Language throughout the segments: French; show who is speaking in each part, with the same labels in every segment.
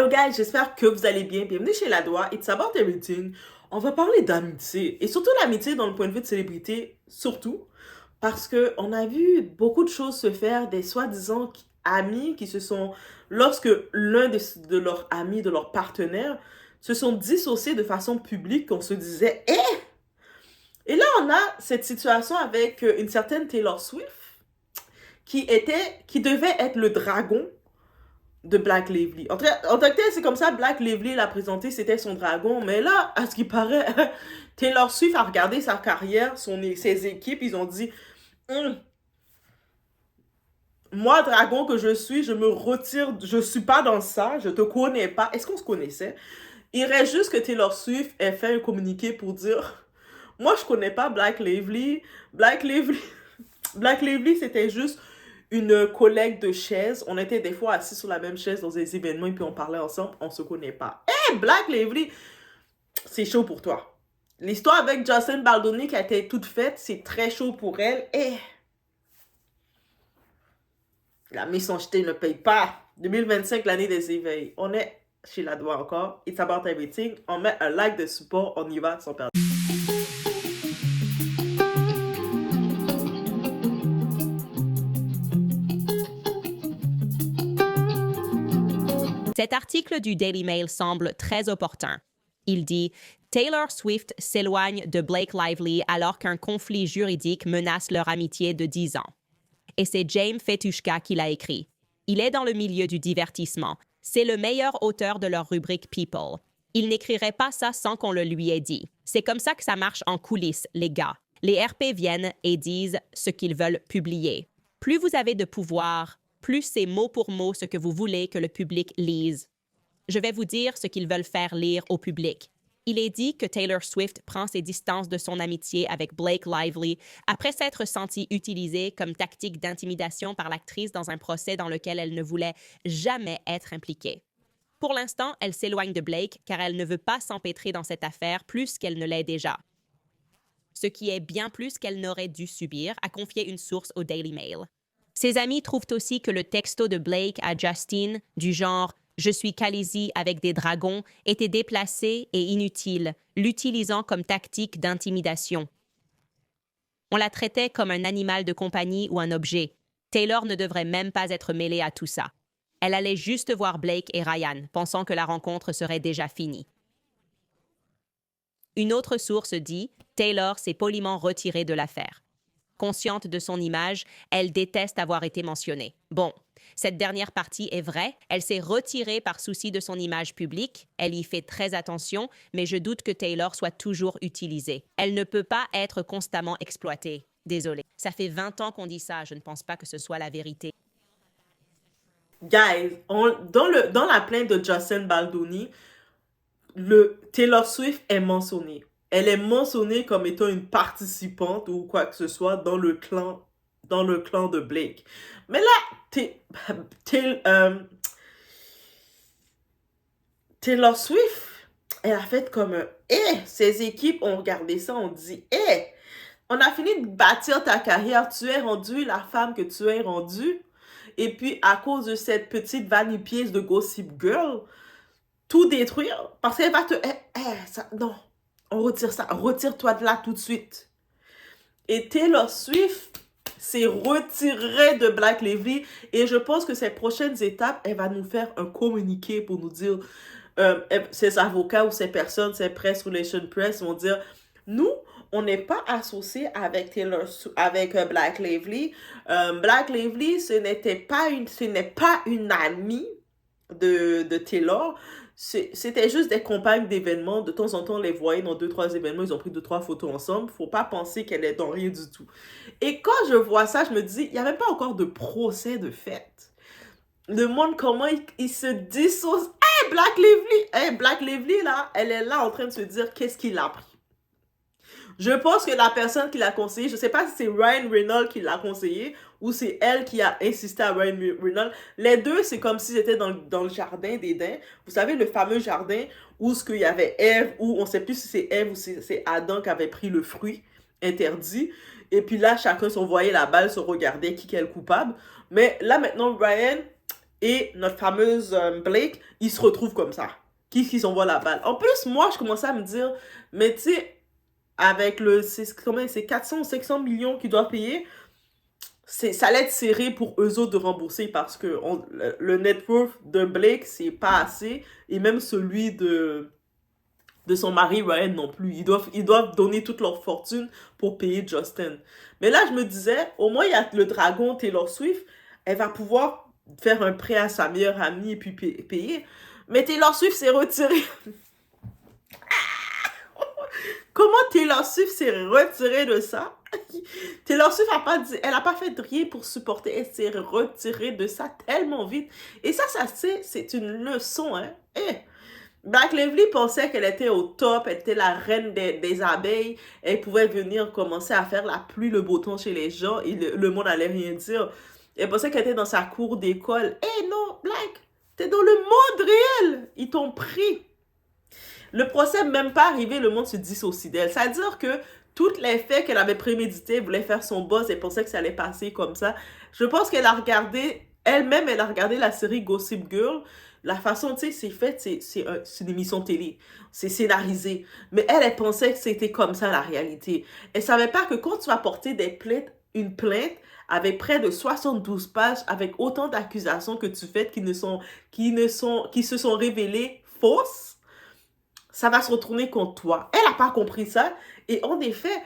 Speaker 1: guys, j'espère que vous allez bien. Bienvenue chez La Doigt. It's about everything. On va parler d'amitié. Et surtout l'amitié dans le point de vue de célébrité, surtout. Parce que on a vu beaucoup de choses se faire, des soi-disant amis qui se sont, lorsque l'un de leurs amis, de leurs partenaires, se sont dissociés de façon publique, qu'on se disait, Et là, on a cette situation avec une certaine Taylor Swift qui devait être le dragon de Black Lively. En tant que tel, c'est comme ça, Black Lively l'a présenté, c'était son dragon. Mais là, à ce qui paraît, Taylor Swift a regardé sa carrière, ses équipes, ils ont dit, moi, dragon que je suis, je me retire, je suis pas dans ça, je te connais pas. Est-ce qu'on se connaissait? Il reste juste que Taylor Swift ait fait un communiqué pour dire, moi, je connais pas Black Lively. Black Lively, Black Lively, c'était juste une collègue de chaise. On était des fois assis sur la même chaise dans des événements et puis on parlait ensemble. On se connaît pas. Black Lively, c'est chaud pour toi. L'histoire avec Jocelyn Baldoni qui a été toute faite, c'est très chaud pour elle. La méchanceté ne paye pas. 2025, l'année des éveils. On est chez La Doigt encore. It's about everything. On met un like de support. On y va sans perdre.
Speaker 2: Cet article du Daily Mail semble très opportun. Il dit « Taylor Swift s'éloigne de Blake Lively alors qu'un conflit juridique menace leur amitié de 10 ans. » Et c'est James Fetushka qui l'a écrit. Il est dans le milieu du divertissement. C'est le meilleur auteur de leur rubrique People. Il n'écrirait pas ça sans qu'on le lui ait dit. C'est comme ça que ça marche en coulisses, les gars. Les RP viennent et disent ce qu'ils veulent publier. Plus vous avez de pouvoir, plus c'est mot pour mot ce que vous voulez que le public lise. Je vais vous dire ce qu'ils veulent faire lire au public. Il est dit que Taylor Swift prend ses distances de son amitié avec Blake Lively après s'être sentie utilisée comme tactique d'intimidation par l'actrice dans un procès dans lequel elle ne voulait jamais être impliquée. Pour l'instant, elle s'éloigne de Blake car elle ne veut pas s'empêtrer dans cette affaire plus qu'elle ne l'est déjà. Ce qui est bien plus qu'elle n'aurait dû subir, a confié une source au Daily Mail. Ses amis trouvent aussi que le texto de Blake à Justin, du genre « Je suis Khaleesi avec des dragons », était déplacé et inutile, l'utilisant comme tactique d'intimidation. On la traitait comme un animal de compagnie ou un objet. Taylor ne devrait même pas être mêlée à tout ça. Elle allait juste voir Blake et Ryan, pensant que la rencontre serait déjà finie. Une autre source dit « Taylor s'est poliment retirée de l'affaire. » Consciente de son image, elle déteste avoir été mentionnée. Bon, cette dernière partie est vraie. Elle s'est retirée par souci de son image publique. Elle y fait très attention, mais je doute que Taylor soit toujours utilisée. Elle ne peut pas être constamment exploitée. Désolée. Ça fait 20 ans qu'on dit ça. Je ne pense pas que ce soit la vérité.
Speaker 1: Guys, dans la plainte de Jocelyn Baldoni, Taylor Swift est mentionnée. Elle est mentionnée comme étant une participante ou quoi que ce soit dans le clan de Blake. Mais là, Taylor Swift, elle a fait comme ses équipes ont regardé ça, on dit on a fini de bâtir ta carrière, tu es rendue la femme que tu es rendue. Et puis, à cause de cette petite vanille-pièce de Gossip Girl, tout détruire, parce qu'elle va te... non, on retire ça. Retire-toi de là tout de suite. Et Taylor Swift s'est retirée de Black Lively et je pense que ces prochaines étapes, elle va nous faire un communiqué pour nous dire, ses avocats ou ces personnes, ces press relation press vont dire, nous, on n'est pas associé avec Black Lively. Black Lively, ce n'est pas une amie de Taylor. C'était juste des compagnes d'événements. De temps en temps, on les voyait dans 2-3 événements. Ils ont pris 2-3 photos ensemble. Faut pas penser qu'elle est dans rien du tout. Et quand je vois ça, je me dis, il n'y a même pas encore de procès de fait. Le monde, comment il se dissocie. Black Lively, là, elle est là en train de se dire qu'est-ce qu'il a pris. Je pense que la personne qui l'a conseillé, je ne sais pas si c'est Ryan Reynolds qui l'a conseillé ou c'est elle qui a insisté à Ryan Reynolds. Les deux, c'est comme si c'était dans le jardin d'Éden. Vous savez, le fameux jardin où il y avait Ève, où on ne sait plus si c'est Ève ou si c'est Adam qui avait pris le fruit interdit. Et puis là, chacun s'envoyait la balle, se regardait qui est le coupable. Mais là, maintenant, Ryan, et notre fameuse Blake, ils se retrouvent comme ça. Qui s'envoie la balle. En plus, moi, je commençais à me dire, mais tu sais, avec c'est 400 ou 500 millions qu'ils doivent payer, ça allait être serré pour eux autres de rembourser parce que le net worth de Blake, c'est pas assez. Et même celui de son mari Ryan non plus. Ils doivent donner toute leur fortune pour payer Justin. Mais là, je me disais, au moins, il y a le dragon Taylor Swift. Elle va pouvoir faire un prêt à sa meilleure amie et puis payer. Mais Taylor Swift s'est retirée. Comment Taylor Swift s'est retirée de ça? Taylor Swift a pas dit, elle a pas fait rien pour supporter, elle s'est retirée de ça tellement vite. Et ça c'est une leçon, hein. Black Lively pensait qu'elle était au top, elle était la reine des abeilles, elle pouvait venir commencer à faire la pluie, le beau temps chez les gens et le monde allait rien dire. Elle pensait qu'elle était dans sa cour d'école. Non, Black, t'es dans le monde réel. Ils t'ont pris. Le procès n'est même pas arrivé, le monde se dissocie d'elle. C'est-à-dire que tous les faits qu'elle avait prémédités, elle voulait faire son boss, elle pensait que ça allait passer comme ça. Je pense qu'elle a regardé, elle-même, elle a regardé la série Gossip Girl. La façon, tu sais, c'est fait, c'est une émission télé. C'est scénarisé. Mais elle pensait que c'était comme ça la réalité. Elle savait pas que quand tu vas porter une plainte avec près de 72 pages, avec autant d'accusations que tu fais qui se sont révélées fausses, ça va se retourner contre toi. Elle n'a pas compris ça. Et en effet,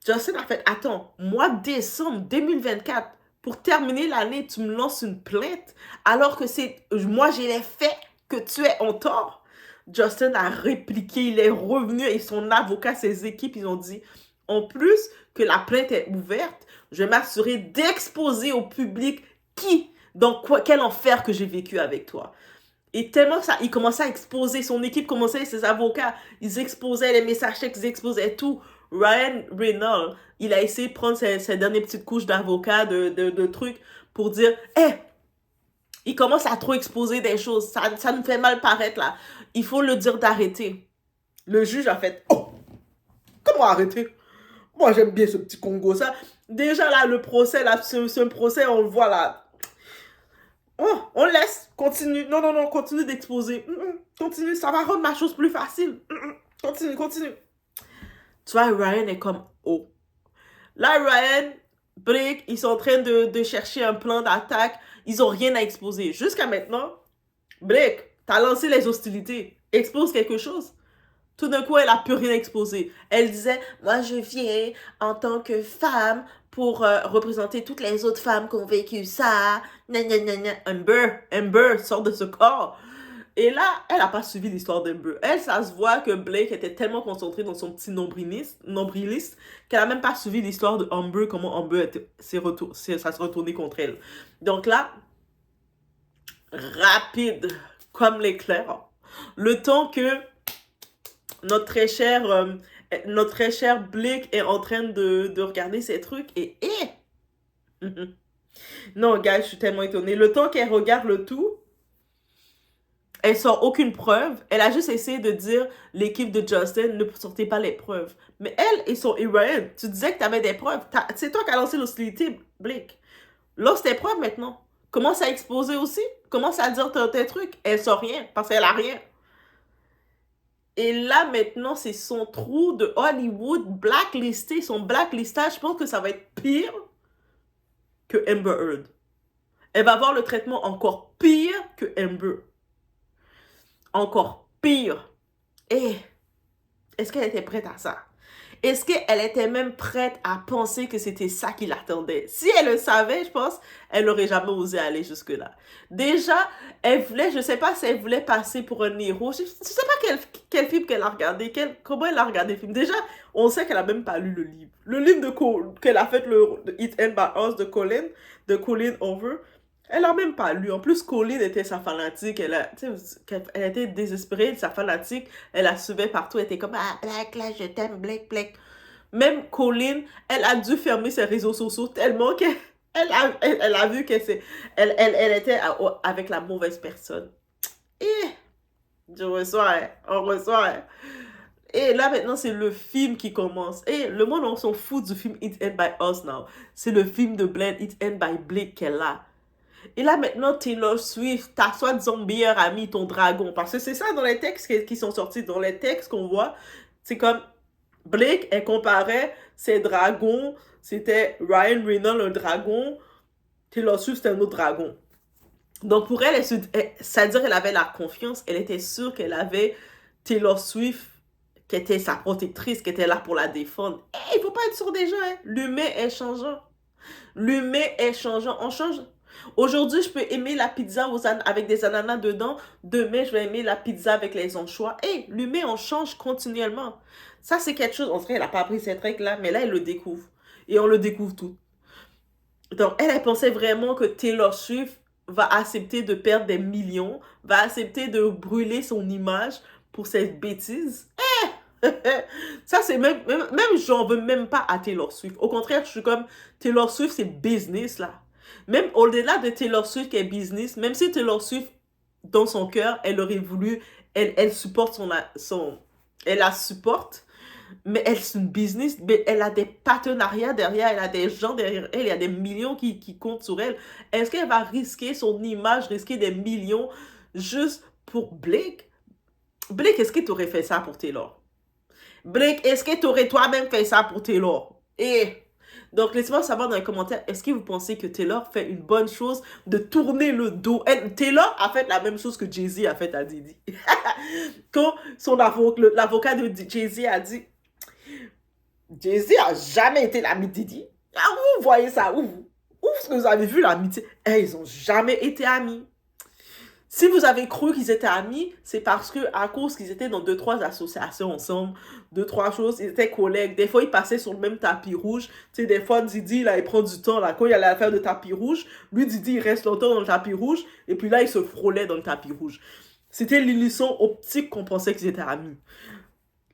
Speaker 1: Justin a fait, attends, mois de décembre 2024, pour terminer l'année, tu me lances une plainte alors que moi j'ai les faits que tu es en tort. Justin a répliqué, il est revenu et son avocat, ses équipes, ils ont dit, en plus que la plainte est ouverte, je vais m'assurer d'exposer au public quel enfer que j'ai vécu avec toi. Et tellement ça, il commençait à exposer, son équipe commençait, ses avocats, ils exposaient les messages textes, ils exposaient tout. Ryan Reynolds, il a essayé de prendre ses dernières petites couches d'avocats, de trucs, pour dire, il commence à trop exposer des choses, ça nous fait mal paraître là. Il faut le dire d'arrêter. Le juge a fait, oh, comment arrêter? Moi j'aime bien ce petit Congo, ça. Déjà là, le procès, là, ce procès, on le voit là. Oh, on laisse, continue. Non, non, non, continue d'exposer. Continue, ça va rendre ma chose plus facile. Continue, continue. Tu vois, Ryan est comme, oh. Là, Ryan, Blake, ils sont en train de chercher un plan d'attaque. Ils ont rien à exposer. Jusqu'à maintenant, Blake, t'as lancé les hostilités. Expose quelque chose. Tout d'un coup, elle a plus rien exposé. Elle disait, moi, je viens en tant que femme pour représenter toutes les autres femmes qui ont vécu ça. Amber sort de ce corps. Et là, elle n'a pas suivi l'histoire d'Amber. Elle, ça se voit que Blake était tellement concentré dans son petit nombriliste qu'elle n'a même pas suivi l'histoire de Amber, comment Amber ça se retournait contre elle. Donc là, rapide comme l'éclair, le temps que notre très cher Blake est en train de regarder ces trucs et non, gars, je suis tellement étonnée. Le temps qu'elle regarde le tout, elle sort aucune preuve. Elle a juste essayé de dire l'équipe de Justin ne sortait pas les preuves. Mais elle et son Ryan, tu disais que tu avais des preuves. C'est toi qui as lancé l'hostilité, Blake. Lance tes preuves maintenant. Commence à exposer aussi. Commence à dire tes trucs. Elle sort rien parce qu'elle a rien. Et là, maintenant, c'est son trou de Hollywood blacklisté. Son blacklistage, je pense que ça va être pire que Amber Heard. Elle va avoir le traitement encore pire que Amber. Encore pire. Et est-ce qu'elle était prête à ça? Est-ce qu'elle était même prête à penser que c'était ça qui l'attendait? Si elle le savait, je pense, elle n'aurait jamais osé aller jusque-là. Déjà, elle voulait, je sais pas si elle voulait passer pour un héros. Je sais pas quel film qu'elle a regardé, comment elle a regardé le film. Déjà, on sait qu'elle a même pas lu le livre. Le livre qu'elle a fait, de It End by Us de Colleen Hoover, elle a même pas lu. En plus, Colleen était sa fanatique. Elle était désespérée de sa fanatique. Elle la suivait partout. Elle était comme, ah, Black, là, je t'aime, Black, Black. Même Colleen, elle a dû fermer ses réseaux sociaux tellement qu'elle a vu elle était avec la mauvaise personne. Et on reçoit. Et là, maintenant, c'est le film qui commence. Et le monde, on s'en fout du film It End by Us now. C'est le film de Blade, It End by Blake qu'elle a. Et là, maintenant, Taylor Swift, ta soi-disant meilleure amie, ton dragon. Parce que c'est ça dans les textes qui sont sortis. Dans les textes qu'on voit, c'est comme Blake, elle comparait ses dragons. C'était Ryan Reynolds, un dragon. Taylor Swift, c'était un autre dragon. Donc pour elle, c'est-à-dire qu'elle avait la confiance. Elle était sûre qu'elle avait Taylor Swift, qui était sa protectrice, qui était là pour la défendre. Il ne faut pas être sûr des gens. Hein. L'humain est changeant. L'humain est changeant. On change. Aujourd'hui, je peux aimer la pizza avec des ananas dedans. Demain, je vais aimer la pizza avec les anchois. L'humain, on change continuellement. Ça, c'est quelque chose. On dirait qu'elle n'a pas appris cette règle-là, mais là, elle le découvre. Et on le découvre tout. Donc, elle pensait vraiment que Taylor Swift va accepter de perdre des millions, va accepter de brûler son image pour cette bêtise. Ça, c'est même j'en veux même pas à Taylor Swift. Au contraire, je suis comme, Taylor Swift, c'est business, là. Même au-delà de Taylor Swift qui est business, même si Taylor Swift, dans son cœur, elle aurait voulu, elle supporte elle la supporte, mais elle, c'est une business, mais elle a des partenariats derrière, elle a des gens derrière elle, il y a des millions qui comptent sur elle. Est-ce qu'elle va risquer son image, risquer des millions juste pour Blake? Blake, est-ce que tu aurais fait ça pour Taylor? Blake, est-ce que tu aurais toi-même fait ça pour Taylor? Donc, laissez-moi savoir dans les commentaires, est-ce que vous pensez que Taylor fait une bonne chose de tourner le dos? Taylor a fait la même chose que Jay-Z a fait à Diddy. Quand l'avocat de Jay-Z a dit, Jay-Z a jamais été l'ami de Diddy. Ah, vous voyez ça, où est-ce que vous avez vu l'amitié? Ils ont jamais été amis. Si vous avez cru qu'ils étaient amis, c'est parce que à cause qu'ils étaient dans 2-3 associations ensemble, 2-3 choses, ils étaient collègues. Des fois, ils passaient sur le même tapis rouge. Tu sais, des fois, Diddy, là, il prend du temps, là, quand il y a l'affaire de tapis rouge, lui, Diddy, il reste longtemps dans le tapis rouge, et puis là, il se frôlait dans le tapis rouge. C'était l'illusion optique qu'on pensait qu'ils étaient amis.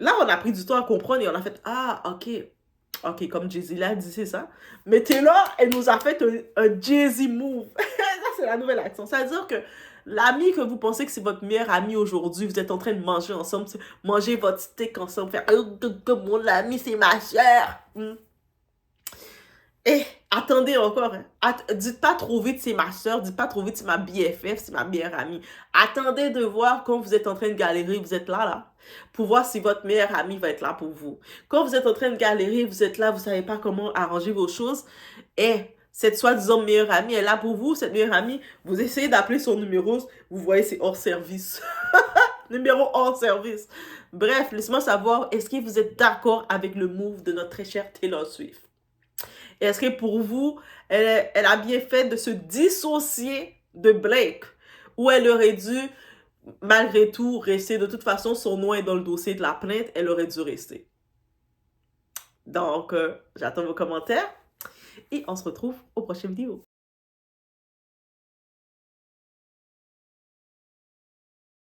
Speaker 1: Là, on a pris du temps à comprendre et on a fait, ah, ok, comme Jay-Z l'a dit, c'est ça. Mais Taylor, elle nous a fait un Jay-Z move. Ça, c'est la nouvelle action. C'est-à-dire que l'ami que vous pensez que c'est votre meilleur ami aujourd'hui, vous êtes en train de manger ensemble, manger votre steak ensemble, faire mon ami, c'est ma soeur. Attendez encore. Hein. Dites pas trop vite c'est ma soeur, dites pas trop vite c'est ma BFF, c'est ma meilleure amie. Attendez de voir quand vous êtes en train de galérer, vous êtes là, pour voir si votre meilleur ami va être là pour vous. Quand vous êtes en train de galérer, vous êtes là, vous savez pas comment arranger vos choses, cette soi-disant meilleure amie est là pour vous, cette meilleure amie, vous essayez d'appeler son numéro, vous voyez c'est hors service. Numéro hors service. Bref, laissez-moi savoir, est-ce que vous êtes d'accord avec le move de notre très chère Taylor Swift? Est-ce que pour vous, elle a bien fait de se dissocier de Blake? Ou elle aurait dû, malgré tout, rester? De toute façon, son nom est dans le dossier de la plainte, elle aurait dû rester. Donc, j'attends vos commentaires et on se retrouve aux prochaines vidéos.